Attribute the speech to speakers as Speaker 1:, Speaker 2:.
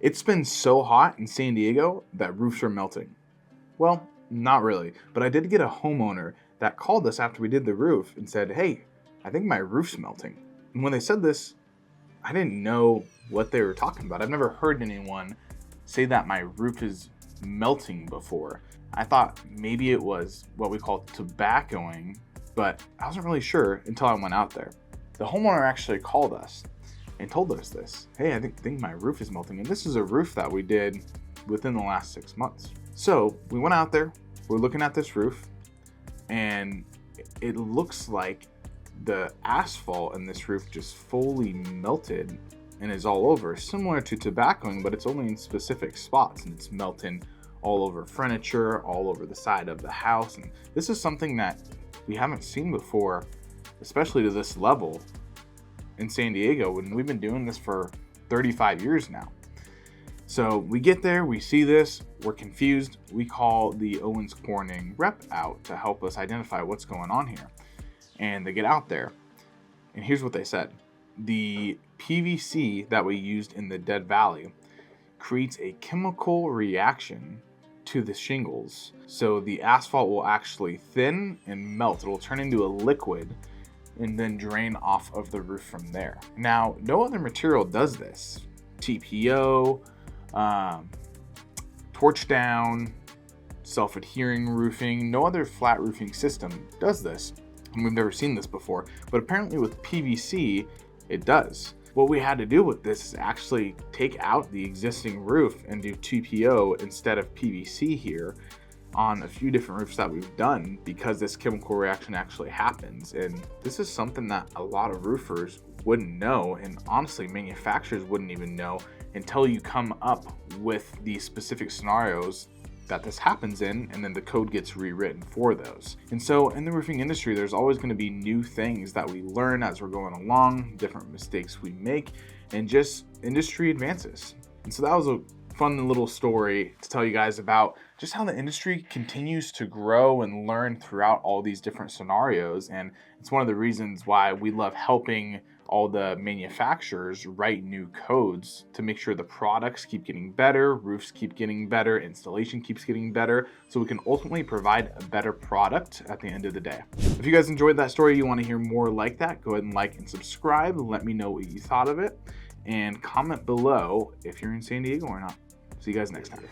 Speaker 1: It's been so hot in San Diego that roofs are melting. Well, not really, but I did get a homeowner that called us after we did the roof and said, "Hey, I think my roof's melting." And when they said this, I didn't know what they were talking about. I've never heard anyone say that my roof is melting before. I thought maybe it was what we call tobaccoing, but I wasn't really sure until I went out there. The homeowner actually called us and told us this. "Hey, I think my roof is melting." And this is a roof that we did within the last 6 months. So we went out there, we're looking at this roof, and it looks like the asphalt in this roof just fully melted and is all over, similar to tobaccoing, but it's only in specific spots, and it's melting all over furniture, all over the side of the house. And this is something that we haven't seen before, especially to this level in San Diego, and we've been doing this for 35 years now. So we get there, we see this, we're confused. We call the Owens Corning rep out to help us identify what's going on here. And they get out there, and here's what they said. The PVC that we used in the Dead Valley creates a chemical reaction to the shingles. So the asphalt will actually thin and melt. It will turn into a liquid and then drain off of the roof from there. Now, no other material does this. TPO, torch down, self-adhering roofing, no other flat roofing system does this. And we've never seen this before, but apparently with PVC, it does. What we had to do with this is actually take out the existing roof and do TPO instead of PVC here on a few different roofs that we've done, because this chemical reaction actually happens. And this is something that a lot of roofers wouldn't know, and honestly manufacturers wouldn't even know until you come up with these specific scenarios that this happens in, and then the code gets rewritten for those. And so in the roofing industry, there's always going to be new things that we learn as we're going along, different mistakes we make, and just industry advances. And so that was a fun little story to tell you guys about just how the industry continues to grow and learn throughout all these different scenarios. And it's one of the reasons why we love helping all the manufacturers write new codes to make sure the products keep getting better, roofs keep getting better, installation keeps getting better, so we can ultimately provide a better product at the end of the day. If you guys enjoyed that story, you want to hear more like that, go ahead and like and subscribe. Let me know what you thought of it, and comment below if you're in San Diego or not. See you guys next time.